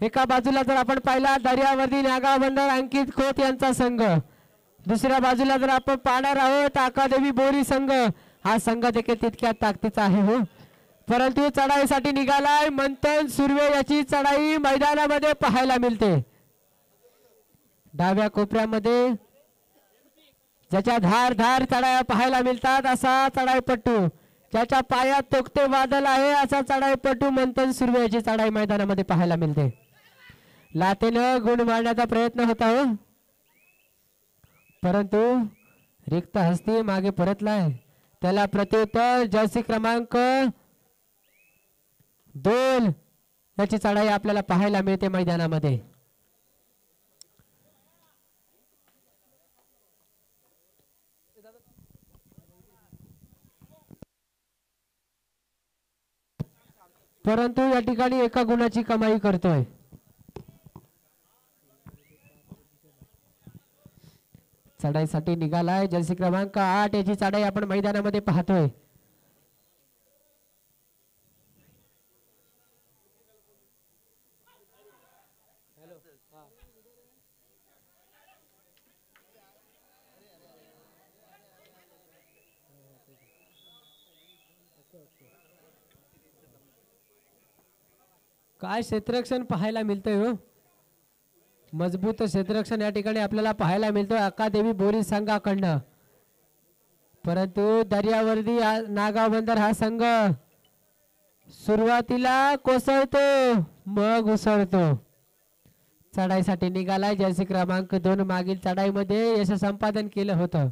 एका बाजूला जर आपण पाहिला दर्यावर्दी नागाव बंदर अंकित खोत यांचा संघ, दुसऱ्या बाजूला जर आपण पाहणार आहोत अकादेवी बोरी संघ, हा संघ देखील तितक्या ताकदीचा आहे हो. परंतु चढाईसाठी निघालाय मंथन सुर्वे याची चढाई मैदानामध्ये पाहायला मिळते. डाव्या कोपऱ्यामध्ये ज्याच्या धार धार चढाया पाहायला मिळतात असा चढाईपट्टू, ज्याच्या पायात तोकते वादळ आहे असा चढाईपट्टू मंथन सुर्वे याची चढाई मैदानामध्ये पाहायला मिळते. लातेनं गुण मारण्याचा प्रयत्न होता हो, परंतु रिक्त हस्ती मागे परतलाय. त्याला प्रत्युत्तर जर्सी क्रमांक 2 याची चढाई आपल्याला पाहायला मिळते मैदानामध्ये. परंतु या ठिकाणी एका गुणाची कमाई करतोय. चढाईसाठी निघालाय जर्सी क्रमांक 8 याची चढाई आपण मैदानामध्ये पाहतोय. काय क्षेत्ररक्षण पाहायला मिळतंय हो, मजबूत क्षेत्ररक्षण या ठिकाणी आपल्याला पाहायला मिळतोय अकादेवी बोरी संघाकडनं. परंतु दर्यावर्दी नागाव बंदर हा संघ सुरुवातीला कोसळतो मग उसळतो. चढाईसाठी निघालाय जर्सी क्रमांक 2 मागील चढाईमध्ये यश संपादन केलं होतं.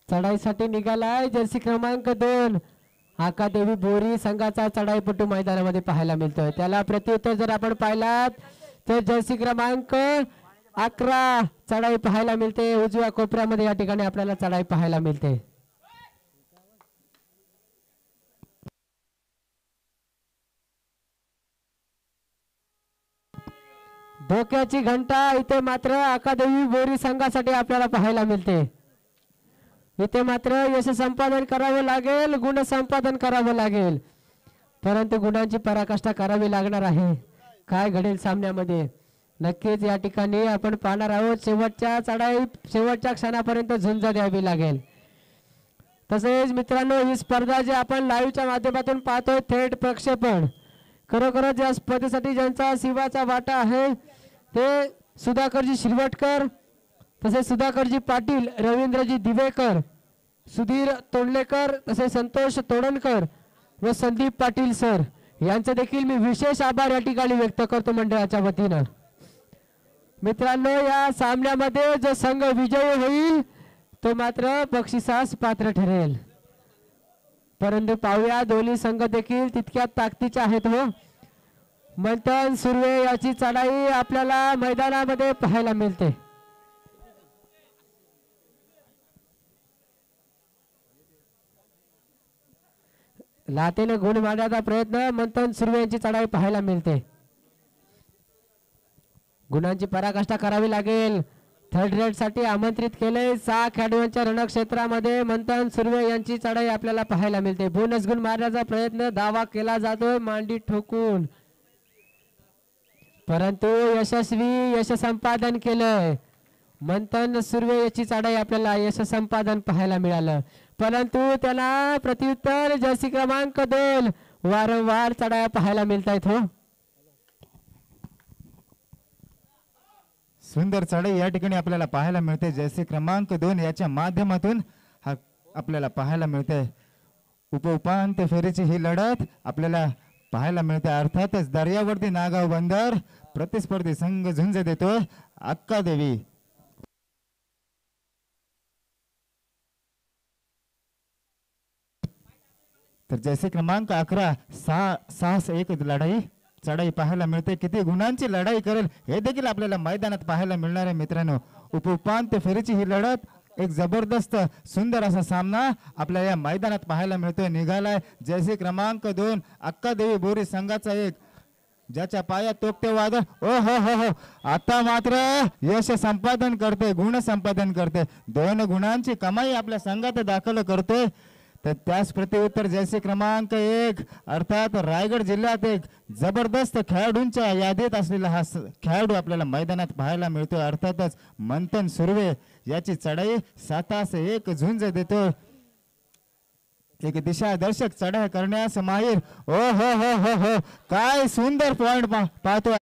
चढाईसाठी निघालाय जर्सी क्रमांक 2 अकादेवी बोरी संघाचा चढाईपट्टू मैदानामध्ये पाहायला मिळतोय. त्याला प्रत्युत्तर जर आपण पाहिलात तर जर्सी क्रमांक 11 चढाई पाहायला मिळते. उजव्या कोपऱ्यामध्ये या ठिकाणी आपल्याला चढाई पाहायला मिळते. धोक्याची घंटा इथे मात्र अकादेवी बोरी संघासाठी आपल्याला पाहायला मिळते. इथे मात्र यश संपादन करावं लागेल, गुण संपादन करावं लागेल, परंतु गुणांची पराकाष्ठा करावी लागणार आहे. काय घडेल सामन्यामध्ये नक्कीच या ठिकाणी आपण पाहणार आहोत. शेवटच्या क्षणापर्यंत झुंज द्यावी लागेल. तसेच मित्रांनो ही स्पर्धा जी आपण लाईव्हच्या माध्यमातून पाहतोय थेट प्रक्षेपण, खरोखरच या स्पर्धेसाठी ज्यांचा शिवाचा वाटा आहे ते सुधाकरजी शिरवटकर, तसेच सुधाकरजी पाटील, रवींद्रजी दिवेकर, सुधीर तोंडलेकर, तसेच संतोष तोडणकर व संदीप पाटील सर यांचे देखील मी विशेष आभार या ठिकाणी व्यक्त करतो मंडळाच्या वतीनं. मित्रांनो या सामन्यामध्ये जो संघ विजयी होईल तो मात्र बक्षिसास पात्र ठरेल. परंतु पाहूया दोन्ही संघ देखील तितक्या ताकदीचे आहेत हो. मंथन सुर्वे याची चढाई आपल्याला मैदानामध्ये पाहायला मिळते. लातेने गुण मारण्याचा प्रयत्न, मंथन सुर्वे यांची चढाई पाहायला मिळते. गुणांची पराकाष्ठा करावी लागेल. थर्ड रेड साठी आमंत्रित केले 6 खेळाडूंच्या रणक्षेत्रामध्ये मंथन सुर्वे यांची चढाई आपल्याला पाहायला मिळते. बोनस गुण मारण्याचा प्रयत्न, दावा केला जातोय मांडी ठोकून, परंतु यश संपादन केलंय. मंथन सुर्वे याची चढाई आपल्याला यश संपादन पाहायला मिळालं, परंतु त्याला प्रत्युत्तर जर्सी क्रमांक 2 वारंवार चढाया पाहायला मिळत आहेत हो. सुंदर चढाई या ठिकाणी आपल्याला पाहायला मिळते. जर्सी क्रमांक 2 याच्या माध्यमातून आपल्याला पाहायला मिळते. उपउपांत्य फेरीची ही लढत आपल्याला पाहायला मिळते. अर्थातच दर्यावरती नागाव बंदर प्रतिस्पर्धी संघ झुंज देतोय अक्का देवी. तर जैसे क्रमांक 11 6-1 लढाई चढाई पाहायला मिळते. किती गुणांची लढाई करेल हे देखील आपल्याला मैदानात पाहायला मिळणार आहे मित्रांनो. उपांत्य फेरीची ही लढत एक जबरदस्त सुंदर असा सामना आपल्याला या मैदानात पाहायला मिळतोय. निघालाय जैसे क्रमांक 2 अक्का देवी बोरी संघाचा एक, ज्याच्या पायात तोकते वादळ. ओ हो हो हो, आता मात्र यश संपादन करते, गुण संपादन करते, 2 गुणांची कमाई आपल्या संघात दाखल करतोय. तर त्याच प्रत्युत्तर जैसे क्रमांक 1 अर्थात रायगड जिल्ह्यात एक जबरदस्त खेळाडूंच्या यादीत असलेला हा खेळाडू आपल्याला मैदानात पाहायला मिळतोय. अर्थातच मंथन सुर्वे याची चढाई 7-1 झुंज देतो. एक दिशादर्शक चढाई करण्यास माहीर. ओ हो हो हो हो, काय सुंदर पॉइंट पाहतो.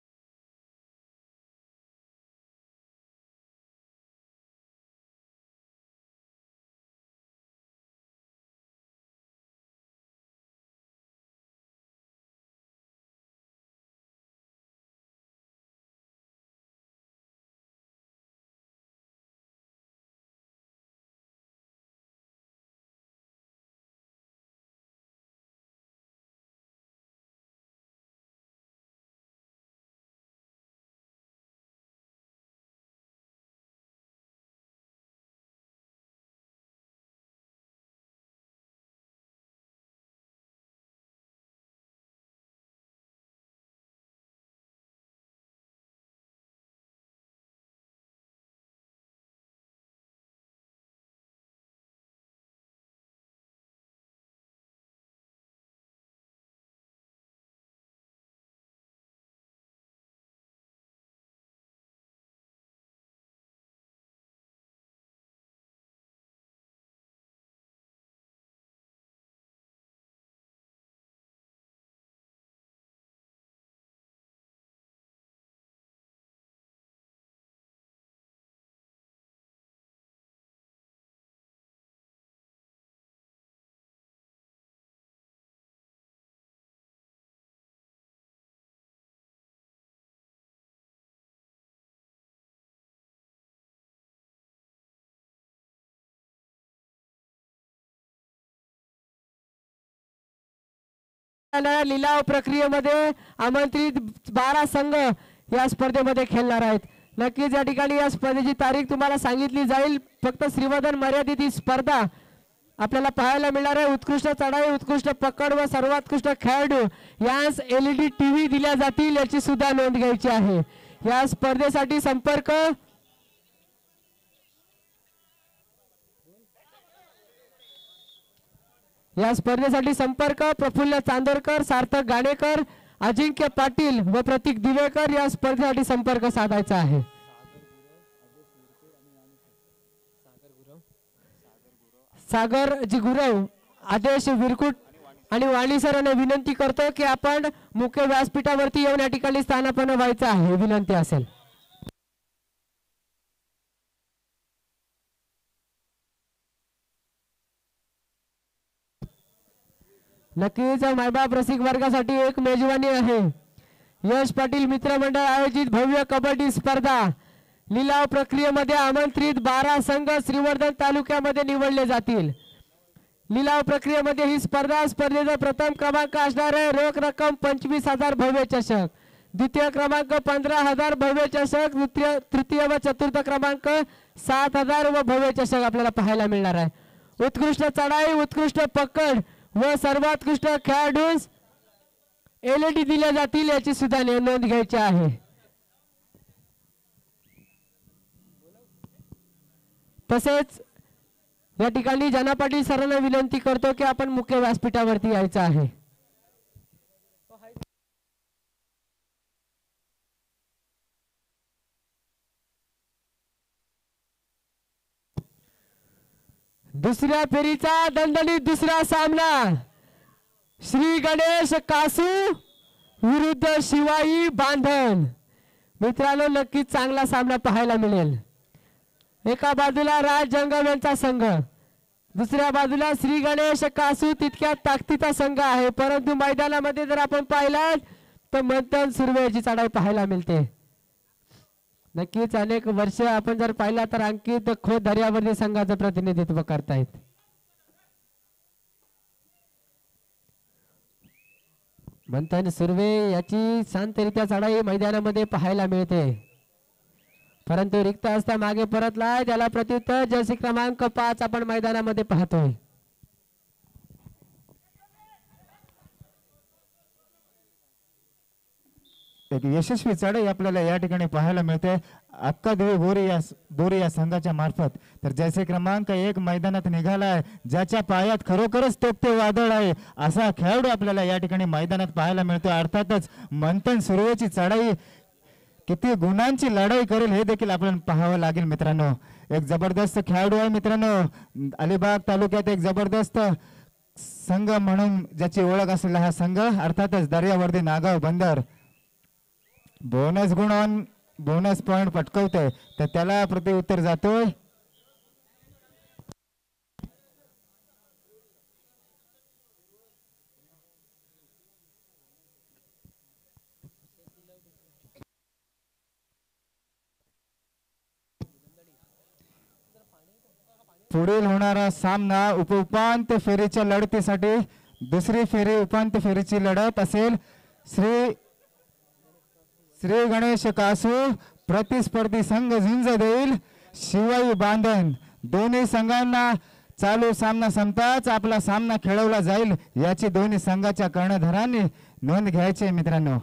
लिलाव प्रक्रियेमध्ये आमंत्रित 12 संघ या स्पर्धेमध्ये खेळणार आहेत. नक्कीच या ठिकाणी या स्पर्धेची तारीख तुम्हाला सांगितली जाईल. फक्त श्रीवर्धन मर्यादित ही स्पर्धा आपल्याला पाहायला मिळणार आहे. उत्कृष्ट चढाई, उत्कृष्ट पकड व सर्वोत्कृष्ट खेळाडू यास LED TV दिल्या जातील याची सुद्धा नोंद घ्यायची आहे. या स्पर्धेसाठी संपर्क प्रफुल्ल चांदोरकर, सार्थक गाणेकर, अजिंक्य पाटील व प्रतीक दिवेकर या स्पर्धेसाठी संपर्क साधायचा आहे. सागर जी गुरव, आदेश विरकुट आणि वाणी सरांना विनंती करतो की आपण मुख्य व्यासपीठावरती येऊन या ठिकाणी स्थानापन्न व्हायचं आहे, विनंती असेल. नक्कीच मायबाप रसिक वर्गासाठी एक मेजवानी आहे. यश पाटील मित्र मंडळ आयोजित भव्य कबड्डी स्पर्धा लिलाव प्रक्रियेमध्ये आमंत्रित 12 संघ श्रीवर्धन तालुक्यामध्ये निवडले जातील. लिलाव प्रक्रियेमध्ये ही स्पर्धेचा प्रथम क्रमांक असणार आहे. रोख रक्कम 25,000 भव्य चषक, द्वितीय क्रमांक 15,000 भव्य चषक, तृतीय व चतुर्थ क्रमांक 7,000 व भव्य चषक आपल्याला पाहायला मिळणार आहे. उत्कृष्ट चढाई, उत्कृष्ट पकड व सर्वोत्कृष्ट खेळाडूस LED दिल्या जातील याची सुद्धा नोंद घ्यायची आहे. तसेच या ठिकाणी जना पाटील सरांना विनंती करतो की आपण मुख्य व्यासपीठावरती यायचं आहे. दुसऱ्या फेरीचा दणदणीत दुसरा सामना श्री गणेश कासू विरुद्ध शिवाई बांधण. मित्रांनो, नक्कीच चांगला सामना पाहायला मिळेल. एका बाजूला राज जंगम यांचा संघ दुसऱ्या बाजूला श्री गणेश कासू तितक्या ताकदीचा संघ आहे, परंतु मैदानामध्ये जर आपण पाहिलं तर मंथन सुर्वेची चढाई पाहायला मिळते. नक्कीच अनेक वर्ष आपण जर पाहिला तर अंकित खोत दर्यावर्दी संघाचं प्रतिनिधित्व करतायत. मंथन सुर्वे याची शांतरित्या चढाई मैदानामध्ये पाहायला मिळते, परंतु रिक्त असता मागे परतलाय, त्याला प्रत्युत्तर जर्सी क्रमांक 5 आपण मैदानामध्ये पाहतोय. एक यशस्वी चढाई आपल्याला या ठिकाणी पाहायला मिळते अक्कादेवी बोरी या संघाच्या मार्फत. तर जैसे क्रमांक 1 मैदानात निघालाय, ज्याच्या पायात खरोखरच तोपते वादळ आहे असा खेळाडू आपल्याला या ठिकाणी मैदानात पाहायला मिळतो. अर्थातच मंथन सुर्वेची चढाई किती गुणांची लढाई करेल हे देखील आपण पाहावं लागेल मित्रांनो. एक जबरदस्त खेळाडू आहे मित्रांनो. अलिबाग तालुक्यात एक जबरदस्त संघ म्हणून ज्याची ओळख असलेला हा संघ अर्थातच दर्यावर्दी नागाव बंदर बोनस पॉइंट पटकवतोय, तर त्याला प्रत्युत्तर जातोय. पुढील होणारा सामना उपउपांत्य फेरीच्या लढतीसाठी दुसरी फेरी उपांत्य फेरीची लढत असेल. श्री गणेश कासू प्रतिस्पर्धी संघ झुंज देईल शिवाई बांधण. दोन्ही संघांना चालू सामना संपताच आपला सामना खेळवला जाईल याची दोन्ही संघाच्या कर्णधारांनी नोंद घ्यायची मित्रांनो.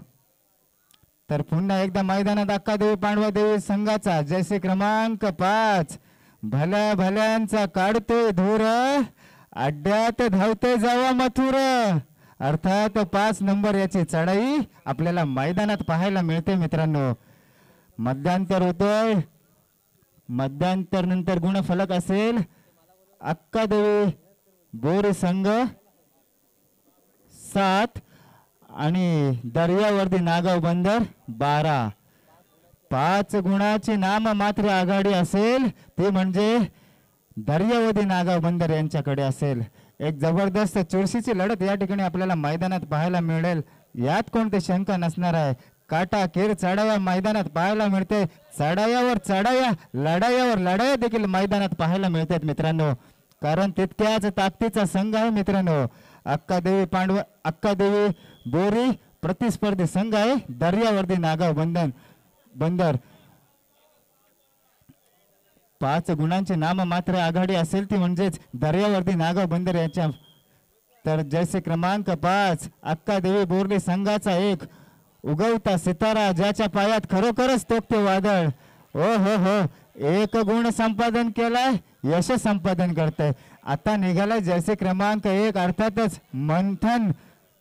तर पुन्हा एकदा मैदानात अक्कादेवी पांडवादेवी संघाचा जैसे क्रमांक 5 भल्या भल्यांचा काढतोय धूर, अड्ड्यात धावते जावा मथुर. अर्थात 5 नंबर याची चढाई आपल्याला मैदानात पाहायला मिळते मित्रांनो. मध्यांतर होतोय, मध्यांतर नंतर गुणफलक असेल. अक्कादेवी बोरी संघ 7 आणि दर्यावर्दी नागाव बंदर 12. 5 गुणाची नाम मात्र आघाडी असेल ती म्हणजे दर्यावर्दी नागाव बंदर यांच्याकडे असेल. एक जबरदस्त चुरशीची लढत या ठिकाणी आपल्याला मैदानात पाहायला मिळेल, यात कोणती शंका नसणार आहे. काटा केर चढाया मैदानात पाहायला मिळते, चढायावर चढाया लढायावर लढाया देखील मैदानात पाहायला मिळतात मित्रांनो. कारण तितक्याच ताकदीचा संघ आहे मित्रांनो. अक्कादेवी बोरी प्रतिस्पर्धी संघ आहे दर्यावर्दी नागाव बंदर. 5 गुणांचे नाम मात्र आघाडी असेल ती म्हणजेच दर्यावर्दी नागाव बंदर याच्या. तर जैसे क्रमांक 5 अक्कादेवी बोर्ली संघाचा एक उगवता सितारा, ज्याच्या पायात खरोखरच तोपते वादळ. ओ हो 1 गुण संपादन केलाय, यश संपादन करतय. आता निघालाय जैसे क्रमांक 1 अर्थातच मंथन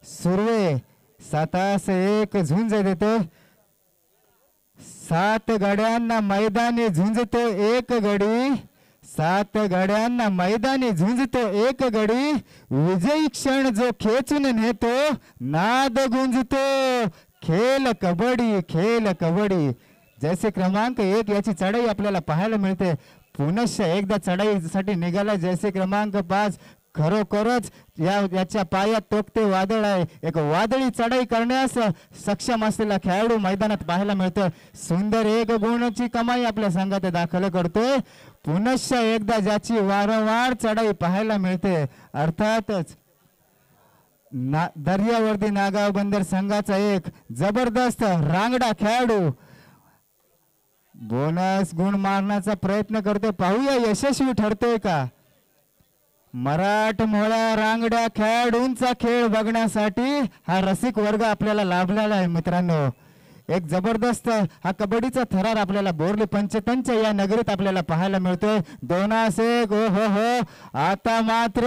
सुर्वे. 7-1 झुंज देतो. 7 गाड्यांना मैदानी झुंजतो एक गडी, 7 गाड्यांना मैदानी झुंजतो एक गडी. विजयी क्षण जो खेचून नेतो नाद गुंजतो. खेल कबड्डी. जैसे क्रमांक 1 याची चढाई आपल्याला पाहायला मिळते. पुनश्च एकदा चढाईसाठी निघाला जैसे क्रमांक 5. खरोखरच याच्या पायात तोपते वादळ आहे. एक वादळी चढाई करण्यास सक्षम असलेला खेळाडू मैदानात पाहायला मिळतो. सुंदर 1 गुणाची कमाई आपल्या संघात दाखल करतोय. पुनश्च एकदा ज्याची वारंवार चढाई पाहायला मिळते अर्थातच दर्यावर्दी नागाव बंदर संघाचा एक जबरदस्त रांगडा खेळाडू बोनस गुण मारण्याचा प्रयत्न करतोय. पाहूया यशस्वी ठरतोय का. मराठमोळ्या रांगड्या खेळाडूंचा खेळ बघण्यासाठी हा रसिक वर्ग आपल्याला लाभलेला आहे मित्रांनो. एक जबरदस्त हा कबड्डीचा थरार आपल्याला बोर्ली पंचतनच्या या नगरीत आपल्याला पाहायला मिळतोय. 2-1 हो. आता मात्र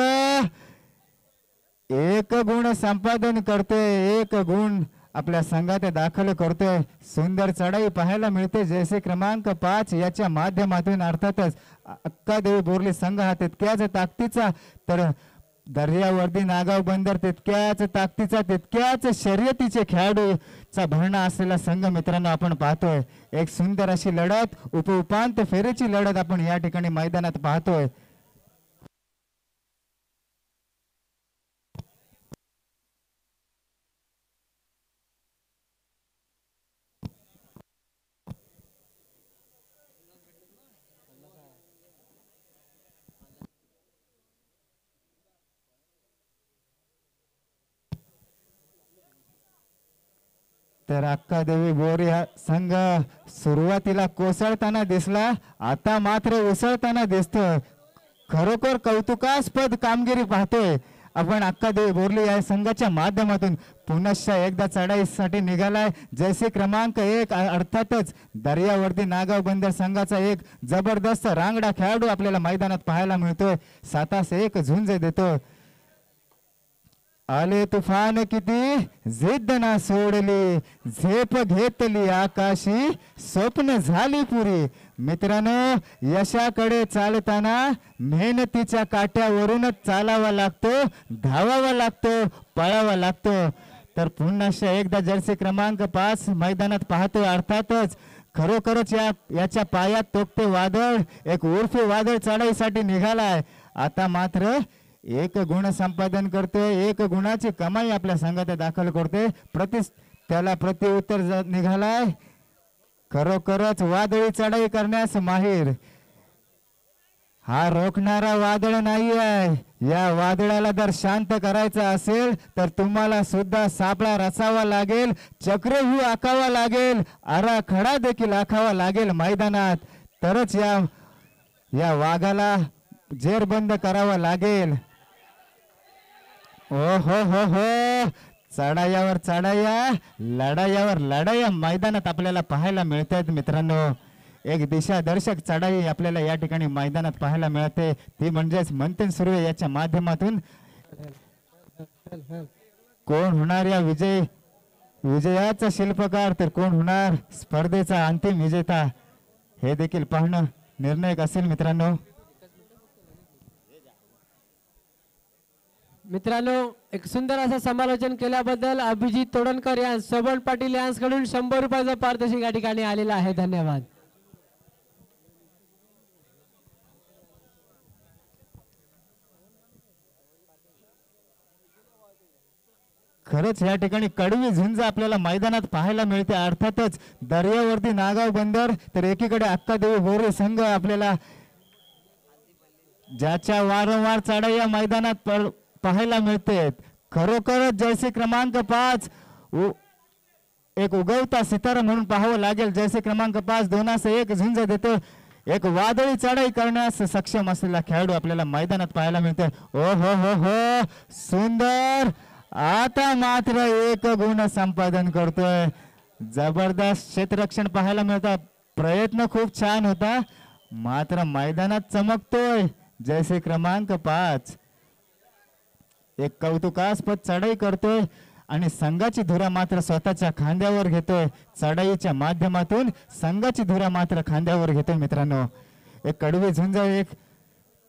1 गुण संपादन करतोय, 1 गुण आपल्या संघात दाखल करतोय. सुंदर चढाई पाहायला मिळते जैसे क्रमांक 5 याच्या माध्यमातून. अर्थातच अक्कादेवी बोर्ली संघ हा तितक्याच ताकदीचा, तर दर्यावर्दी नागाव बंदर तितक्याच ताकदीचा, तितक्याच शर्यतीचे खेळाडूचा भरणा असलेला संघ मित्रांनो आपण पाहतोय. एक सुंदर अशी लढत, उपांत्य फेरीची लढत आपण या ठिकाणी मैदानात पाहतोय. तर अक्का देवी बोरी हा संघ सुरुवातीला कोसळताना दिसला, आता मात्र उसळताना दिसतोय. खरोखर कौतुकास्पद कामगिरी पाहतोय आपण अक्का देवी बोरली या संघाच्या माध्यमातून. पुनश्च एकदा चढाईसाठी निघालाय जैसे क्रमांक 1. अर्थातच दर्यावर्दी नागाव बंदर संघाचा एक जबरदस्त रांगडा खेळाडू आपल्याला मैदानात पाहायला मिळतोय. 7-1 झुंज देतोय. आले तुफान किती जिद्द ना सोडली, झेप घेतली आकाशी, स्वप्न झाली पुरी. मित्रांनो, यशाकडे चालताना मेहनतीच्या काट्यावरूनच चालावा लागतो, धावावा लागतो, पळावा लागतो. तर पुन्हा एकदा जर्सी क्रमांक 5 मैदानात पाहतो. अर्थातच खरोखरच याच्या पायात तोकते वादळ, एक उर्फी वादळ चढाईसाठी निघालाय. आता मात्र 1 गुण संपादन करतोय, 1 गुणाची कमाई आपल्या संघात दाखल करतोय. त्याला प्रतिउत्तर निघालाय. खरोखरच वादळी चढाई करण्यास माहीर. हा रोखणारा वादळ नाही आहे. या वादळाला जर शांत करायचं असेल तर तुम्हाला सुद्धा सापळा रचावा लागेल, चक्रव्यूह आखावा लागेल, आराखडा देखील आखावा लागेल मैदानात. तरच या वाघाला जेरबंद करावा लागेल. ओ हो हो हो, चढायावर चढाया, लढायावर लढाया मैदानात आपल्याला पाहायला मिळत आहेत. मित्रांनो, एक दिशादर्शक चढाई आपल्याला या ठिकाणी मैदानात पाहायला मिळते. ती म्हणजेच मंथन सुर्वे याच्या माध्यमातून. कोण होणार या विजयाचा शिल्पकार, तर कोण होणार स्पर्धेचा अंतिम विजेता, हे देखील पाहणं निर्णायक असेल. मित्रांनो, एक सुंदर असं समालोचन केल्याबद्दल अभिजित तोडणकर या सोबन पाटील यांच्याकडून 100 रुपयाचा पारितोषिक या ठिकाणी आलेला आहे. धन्यवाद. खरंच या ठिकाणी कडवी झुंज आपल्याला मैदानात पाहायला मिळते. अर्थातच दर्यावर्दी नागाव बंदर, तर एकीकडे अक्का देवी बोरी संघ आपल्याला ज्याच्या वारंवार चढाई मैदानात पाहायला मिळते. खरोखरच जर्सी क्रमांक 5 एक उगवता सितारा म्हणून पाहावं लागेल. जर्सी क्रमांक 5 2-1 झुंज देतो. एक वादळी चढाई करण्यास सक्षम असलेला खेळाडू आपल्याला मैदानात पाहायला मिळते. ओ हो हो हो, सुंदर. आता मात्र 1 गुण संपादन करतोय. जबरदस्त क्षेत्ररक्षण पाहायला मिळतं. प्रयत्न खूप छान होता, मात्र मैदानात चमकतोय जैसे क्रमांक 5. एक कौतुकास्पद चढाई करतोय आणि संघाची धुरा मात्र स्वतःच्या खांद्यावर घेतोय. चढाईच्या माध्यमातून संघाची धुरा मात्र खांद्यावर घेतोय. मित्रांनो, एक कडवी झुंज, एक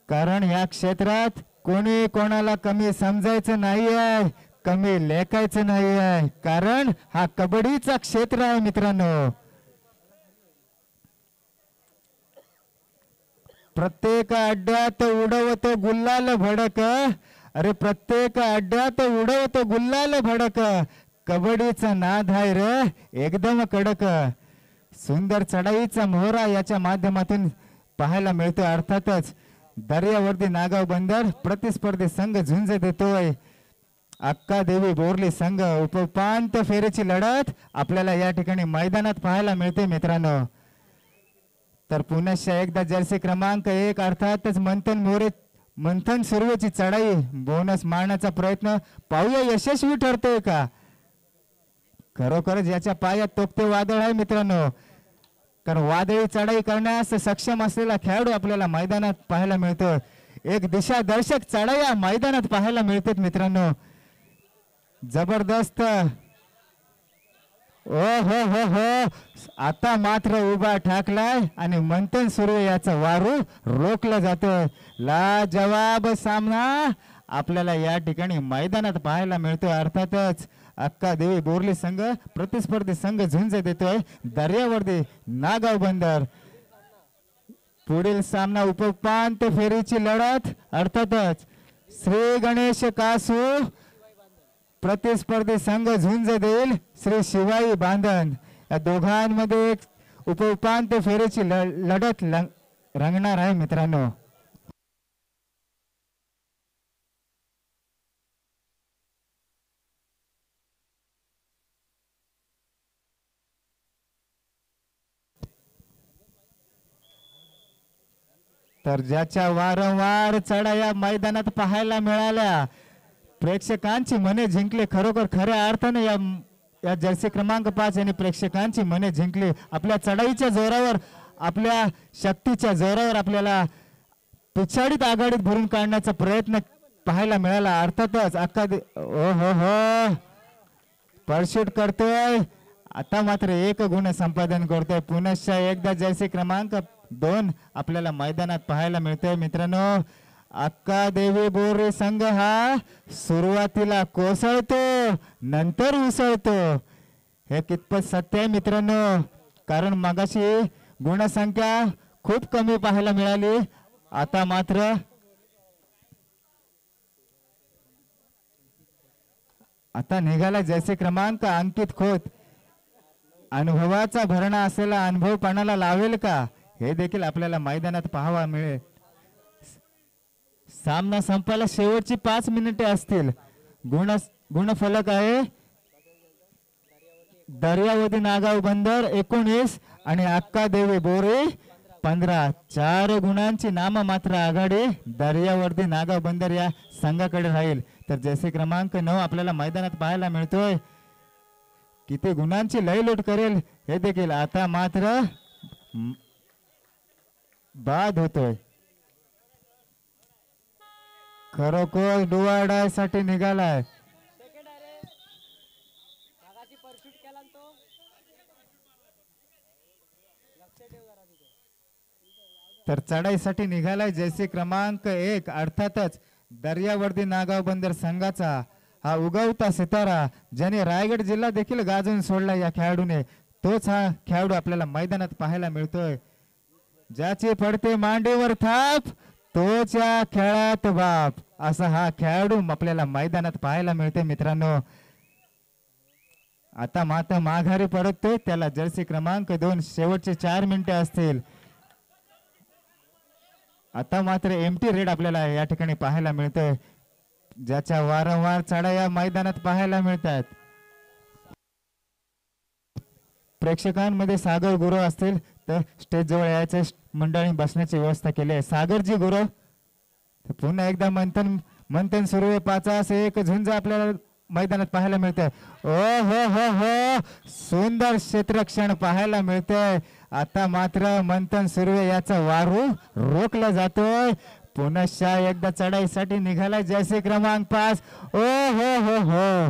कारण या क्षेत्रात कोणी कोणाला कमी समजायचं नाही आहे, कमी लेखायचं नाही आहे, कारण हा कबड्डीचा क्षेत्र आहे. मित्रांनो, प्रत्येक अड्ड्यात उडवतो गुल्लाल भडक, अरे प्रत्येक अड्ड्यात उडवतो गुल्लाल भडक, कबड्डीचा नाद आहे रे एकदम कडक. सुंदर चढाईचा मोहरा याच्या माध्यमातून पाहायला मिळतो. अर्थातच दर्यावर्दी नागाव बंदर प्रतिस्पर्धी संघ झुंज देतोय. अक्का देवी बोरली संघ उपउपांत्य फेरीची लढत आपल्याला या ठिकाणी मैदानात पाहायला मिळते. मित्रांनो, तर पुन्हा एकदा जर्सी क्रमांक 1 अर्थातच मंथन सुर्वेची चढाई बोनस मारण्याचा प्रयत्न पाहूया यशस्वी ठरतोय का. खरोखरच याच्या पायात तोकते वादळ आहे. मित्रांनो, कारण वादळी चढाई करण्यास सक्षम असलेला खेळाडू आपल्याला मैदानात पाहायला मिळतो. एक दिशादर्शक चढाई मैदानात पाहायला मिळतात. मित्रांनो, जबरदस्त. ओ हो हो हो, आता मात्र उभा ठाकलाय आणि मंथन सुर्वे याचा वारू रोखला जातोय. लाजवाब सामना आपल्याला या ठिकाणी मैदानात पाहायला मिळतोय. अर्थातच अक्का देवी बोरली संघ प्रतिस्पर्धी संघ झुंज देतोय दर्यावर्दी नागाव बंदर. पुढील सामना उपउपांत्य फेरीची लढत. अर्थातच श्री गणेश कासू प्रतिस्पर्धी संघ झुंज देईल श्री शिवाई बांधन. या दोघांमध्ये एक उपउपांत्य फेरीची लढत रंगणार आहे. मित्रांनो, तर ज्याच्या वारंवार चढा या मैदानात पाहायला मिळाल्या, प्रेक्षकांची मने जिंकले. खरोखर खऱ्या अर्थाने या जर्सी क्रमांक 5 यांनी प्रेक्षकांची मने जिंकली. आपल्या चढाईच्या जोरावर, आपल्या शक्तीच्या जोरावर आपल्याला पिछाडीत आघाडीत भरून काढण्याचा प्रयत्न पाहायला मिळाला. अर्थातच अख्खा ओ हो परशूट करतोय. आता मात्र 1 गुण संपादन करतोय. पुनश्च एकदा जर्सी क्रमांक 2 आपल्याला मैदानात पाहायला मिळतोय. मित्रांनो, अक्का देवी बोरी संघ हा सुरुवातीला कोसळतो, नंतर उसळतो. हे कितपत सत्य आहे मित्रांनो? कारण मगाशी गुणसंख्या खूप कमी पाहायला मिळाली. आता मात्र निघाला जैसे क्रमांक अंकित खोत. अनुभवाचा भरणा असलेला अनुभव पणाला लावेल का, हे देखील आपल्याला मैदानात पाहावा मिळेल. सामना संपायला शेवटची 5 मिनिटे असतील. गुणफलक आहे दर्यावती नागाव बंदर 19 आणि अक्का देवी बोरे 15. 4 गुणांची नाम मात्र आघाडी दर्यावर्दी नागाव बंदर या संघाकडे राहील. तर जैसे क्रमांक 9 आपल्याला मैदानात पाहायला मिळतोय. किती गुणांची लयलूट करेल हे देखील आता मात्र बाद होतोय. खरोखर डुवाडायसाठी निघालाय. तर चढाईसाठी निघालाय जैसे क्रमांक 1. अर्थातच दर्यावर्दी नागाव बंदर संघाचा हा उगवता सितारा, ज्याने रायगड जिल्हा देखील गाजून सोडला या खेळाडूने, तोच हा खेळाडू आपल्याला मैदानात पाहायला मिळतोय. ज्याची पडते मांडीवर थाप तोच या खेळात बाप, असा हा खेळाडू आपल्याला मैदानात पाहायला मिळते. मित्रांनो, आता मात्र माघारी परततोय. त्याला जर्सी क्रमांक 2 शेवटचे 4 मिनिटे असतील. आता मात्र एमटी रेड आपल्याला या ठिकाणी पाहायला मिळतोय, ज्याच्या वारंवार चढा या मैदानात पाहायला मिळतात. प्रेक्षकांमध्ये सागर गुरु असतील तर स्टेज जवळ यायचे, मंडळी बसण्याची व्यवस्था केली आहे. सागरजी गुरु, पुन्हा एकदा मंथन सुरू 5-1 झुंज आपल्याला मैदानात पाहायला मिळतंय. ओ हो हो हो, सुंदर क्षेत्रक्षण पाहायला मिळतंय. आता मात्र मंथन सुर्वे याचा वारू रोखला जातोय. पुनश्च एकदा चढाईसाठी निघाला जैसे क्रमांक 5. ओ हो हो हो,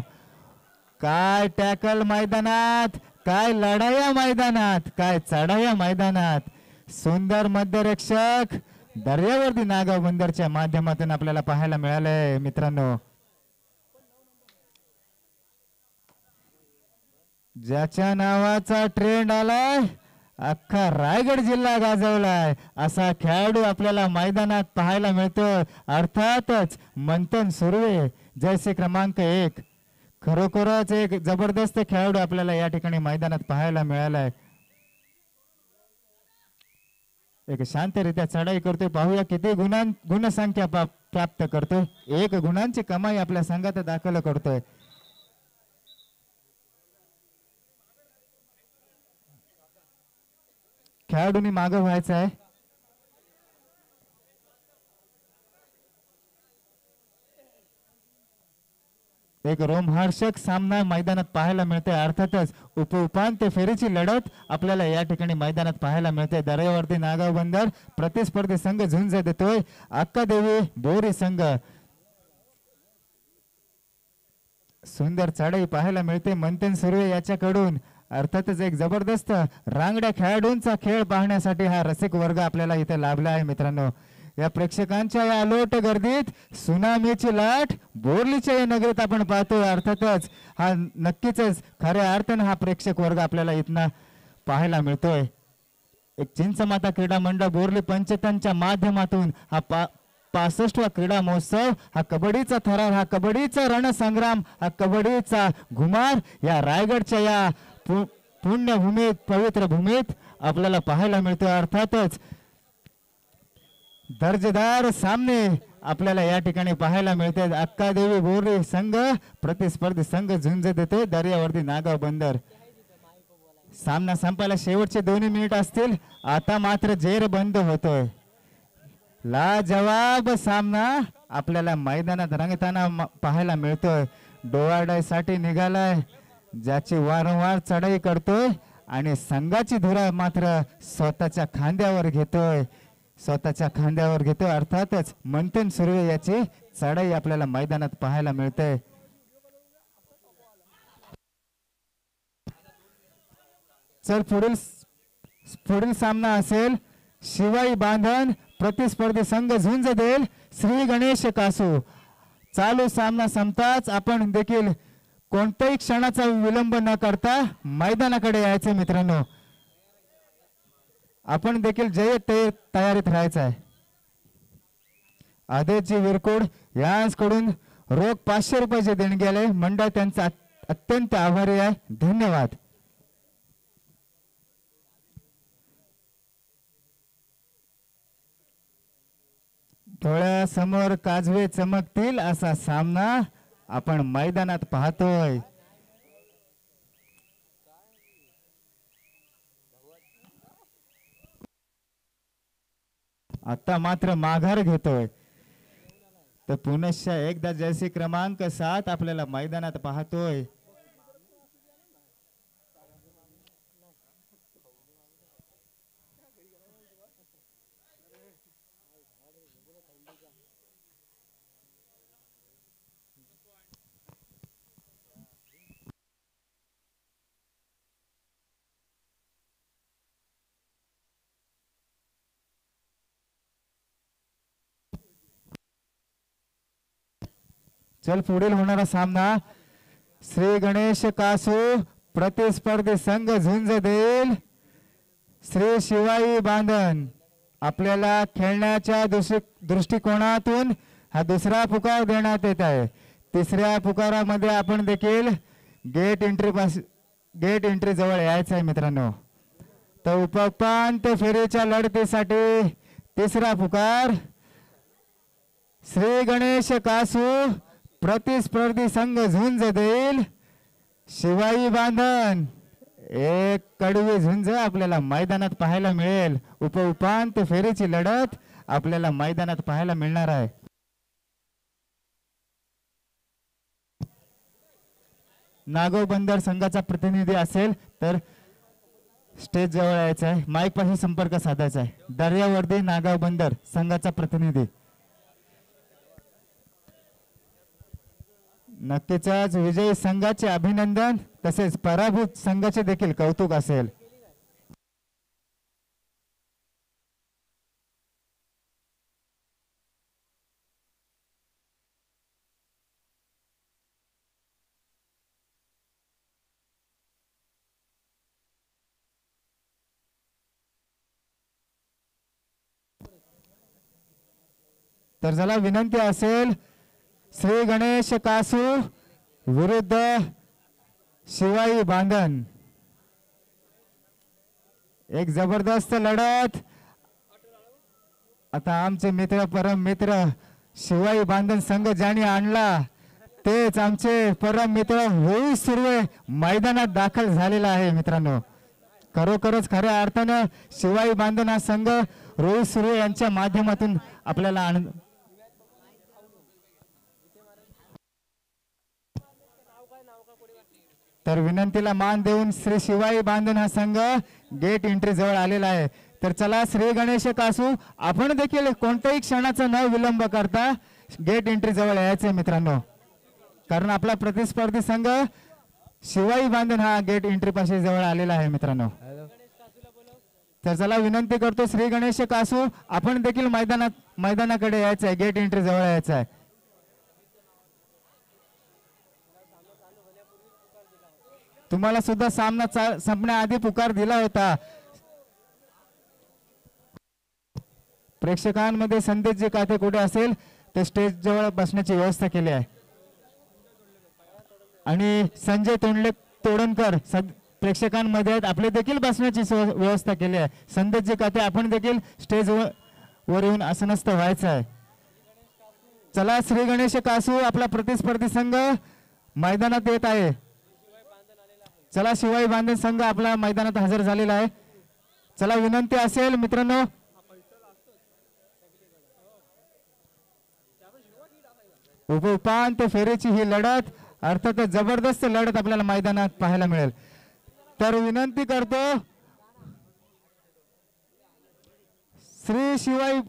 काय टॅकल मैदानात, काय लढाया मैदानात, काय चढाया मैदानात. सुंदर मध्यरक्षक दर्यावर्दी नागाव बंदरच्या माध्यमातून आपल्याला पाहायला मिळालंय. मित्रांनो, ज्याच्या नावाचा ट्रेंड आलाय, अख्खा रायगड जिल्हा गाजवलाय, असा खेळाडू आपल्याला मैदानात पाहायला मिळतो. अर्थातच मंथन सुर्वे जैसे क्रमांक 1. खरोखरच एक जबरदस्त खेळाडू आपल्याला या ठिकाणी मैदानात पाहायला मिळालाय. एक शांतरित्या चढाई करतोय. पाहूया किती गुणसंख्या प्राप्त करतोय. 1 गुणांची कमाई आपल्या संघात दाखल करतोय. खेळाडूंनी मागे व्हायचं आहे. एक रोमहर्षक सामना मैदानात पाहायला मिळते. अर्थातच उपांत्य फेरीची लढत आपल्याला या ठिकाणी मैदानात पाहायला मिळते. दर्यावर्दी नागाव बंदर प्रतिस्पर्धी संघ झुंज देतोय अक्का देवी बोरी संघ. सुंदर चढाई पाहायला मिळते मंथन सुर्वे याच्याकडून. अर्थातच एक जबरदस्त रांगड्या खेळाडूंचा खेळ पाहण्यासाठी हा रसिक वर्ग आपल्याला इथे लाभला आहे. मित्रांनो, या प्रेक्षकांच्या या अलोट गर्दीत सुनामीची लाट बोरलीच्या या नगरीत आपण पाहतोय. अर्थातच हा नक्कीच खऱ्या अर्थाने हा प्रेक्षक वर्ग आपल्याला इथनं पाहायला मिळतोय. एक चिंचमाता क्रीडा मंडळ बोरली पंचतांच्या माध्यमातून हा 65वा क्रीडा महोत्सव, हा कबड्डीचा थरार, हा कबड्डीचा रणसंग्राम, हा कबड्डीचा घुमार या रायगडच्या या पुण्यभूमीत, पवित्र भूमीत आपल्याला पाहायला मिळतो. अर्थातच दर्जेदार सामने आपल्याला या ठिकाणी पाहायला मिळते. अक्का देवी बोरी संघ प्रतिस्पर्धी संघ झुंज देते दर्यावर्दी नागाव बंदर. सामना संपायला शेवटचे 2 मिनिट असतील. आता मात्र जेर बंद होतोय. लाजवाब सामना आपल्याला मैदानात रंगताना पाहायला मिळतोय. डोवाडायसाठी निघालाय, ज्याची वारंवार चढाई करतोय आणि संघाची धुरा मात्र स्वतःच्या खांद्यावर घेतोय. अर्थातच मंथन सुर्वे याची चढाई आपल्याला मैदानात पाहायला मिळते. चल पुढील सामना असेल शिवाई बांधण प्रतिस्पर्धी संघ झुंज देईल श्री गणेश कासू. चालू सामना संपताच आपण देखील कोणत्याही क्षणाचा विलंब न करता मैदानाकडे यायचे मित्रांनो. आपण देखील तयारीत राहायचं आहे. आदेशजी विरकुड यांकडून रोख 500 रुपयाचे देणगी आले. मंडळ त्यांचा अत्यंत आभारी आहे. धन्यवाद. डोळ्यासमोर काजवे चमकतील असा सामना आपण मैदानात पाहतोय. आता मात्र माघार घेतोय. तर पुनश्च एकदा जर्सी क्रमांक 7 आपल्याला मैदानात पाहतोय. चल पुढील होणारा सामना श्री गणेश कासू प्रतिस्पर्धी संघ झुंज देईल श्री शिवाई बांधण. आपल्याला खेळण्याच्या दृष्टिकोनातून हा दुसरा पुकार देण्यात येत आहे. तिसऱ्या पुकारामध्ये आपण देखील गेट एंट्री जवळ यायचं आहे मित्रांनो. तर उपांत्य फेरीच्या लढतीसाठी तिसरा पुकार श्री गणेश कासू प्रतिस्पर्धी संघ झुंज देईल शिवाई बांधण. एक कडवी झुंज आपल्याला मैदानात पाहायला मिळेल. उपांत्य फेरीची लढत आपल्याला मैदानात पाहायला मिळणार आहे. नागव बंदर संघाचा प्रतिनिधी असेल तर स्टेज जवळ यायचं आहे. माईक पाशी संपर्क साधायचा आहे. दर्यावर्दी नागाव बंदर संघाचा प्रतिनिधी. नक्कीच विजयी संघाचे अभिनंदन तसेच पराभूत संघाचे देखील कौतुक असेल. तर चला विनंती असेल श्री गणेश कासू विरुद्ध शिवाई बांधण. एक जबरदस्त लढत. आता आमचे मित्र परम मित्र शिवाई बांधण संघ ज्याने आणला तेच आमचे परम मित्र रोहित सुर्वे मैदानात दाखल झालेला आहे मित्रांनो. खरोखरच खऱ्या अर्थानं शिवाई बांधण हा संघ रोहित सुर्वे यांच्या माध्यमातून आपल्याला आनंद. तर विनंतीला मान देऊन श्री शिवाई बांधण हा संघ गेट एंट्री जवळ आलेला आहे. तर चला श्री गणेश कासू आपण देखील कोणत्याही क्षणाचा न विलंब करता गेट एंट्री जवळ यायचे मित्रांनो. कारण आपला प्रतिस्पर्धी संघ शिवाई बांधण हा गेट एंट्री पाशी जवळ आलेला आहे मित्रांनो. तर चला विनंती करतो श्री गणेश कासू आपण देखील मैदानाकडे यायचं आहे. गेट एंट्री जवळ यायचं आहे. तुम्हाला सुद्धा सामना संपण्याआधी पुकार दिला होता. प्रेक्षकांमध्ये संदेशजी काथे कुठे असेल ते स्टेज जवळ बसण्याची व्यवस्था केली आहे. आणि संजय तोडणकर प्रेक्षकांमध्ये आहेत. आपले देखील बसण्याची व्यवस्था केली आहे. संदेशजी काथे आपण देखील स्टेज वर येऊन आसनस्थ व्हायचं आहे. चला श्री गणेश कासू आपला प्रतिस्पर्धी संघ मैदानात येत आहे. चला शिवाई बांधण संघ आपला मैदानात हजर झालेला आहे. चला विनंती असेल मित्रांनो उपउपांत्य फेरीची ही लढत अर्थातच जबरदस्त लढत आपल्याला मैदानात पाहायला मिळेल. तर विनंती करतो श्री शिवाई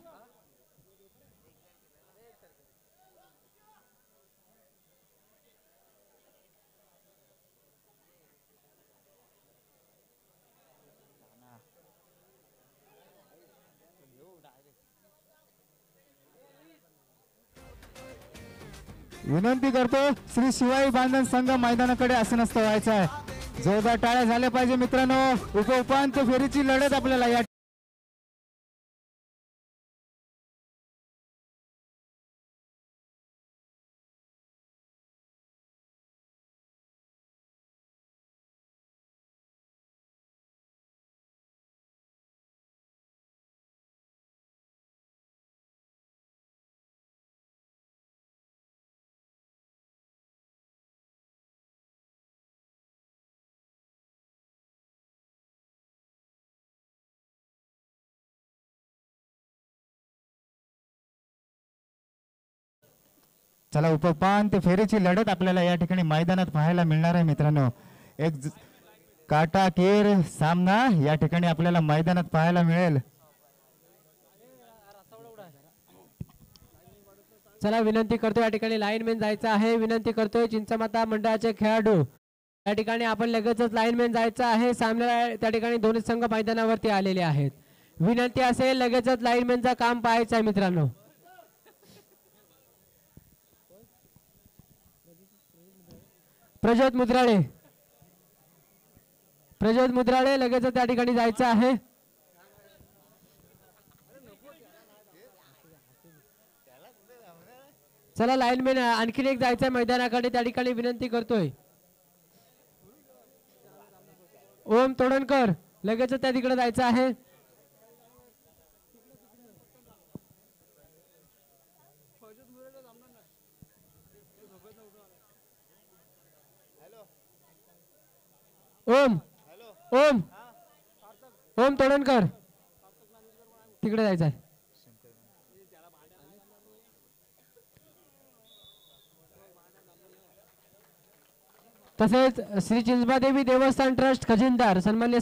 विनंती करतो श्री शिवाई बांधन संघ मैदानाकडे आसनस्थ व्हायचा आहे. जोरदार टाळ्या झाल्या पाहिजे मित्रांनो. उपउपांत्य फेरीची लढत आपल्याला या चला उपउपांत्य फेरीची लढत आपल्याला या ठिकाणी मैदानात पाहायला मिळणार आहे मित्रांनो. एक काटाकेर सामना या ठिकाणी आपल्याला मैदानात पाहायला मिळेल. चला विनंती करतो या ठिकाणी लाईनमॅन जायचं आहे. विनंती करतोय चिंचमाता मंडळाचे खेळाडू या ठिकाणी आपण लगेचच लाईनमॅन जायचं आहे. सामन्याला त्या ठिकाणी दोन्ही संघ मैदानावरती आलेले आहेत. विनंती असेल लगेचच लाईनमॅनचं काम पाहायचं आहे मित्रांनो. प्रज्योत मुद्राळे लगेच त्या ठिकाणी जायचं आहे. चला लाईनमॅन आणखीन एक जायचंय मैदानाकडे. त्या ठिकाणी विनंती करतोय ओम तोडणकर लगेच त्या तिकडे जायचं आहे. ओम ओम ओम तोडणकर तिकडे जायचं आहे. तसेच श्री चिंचबादेवी देवस्थान ट्रस्ट खजिनदार सन्मान्य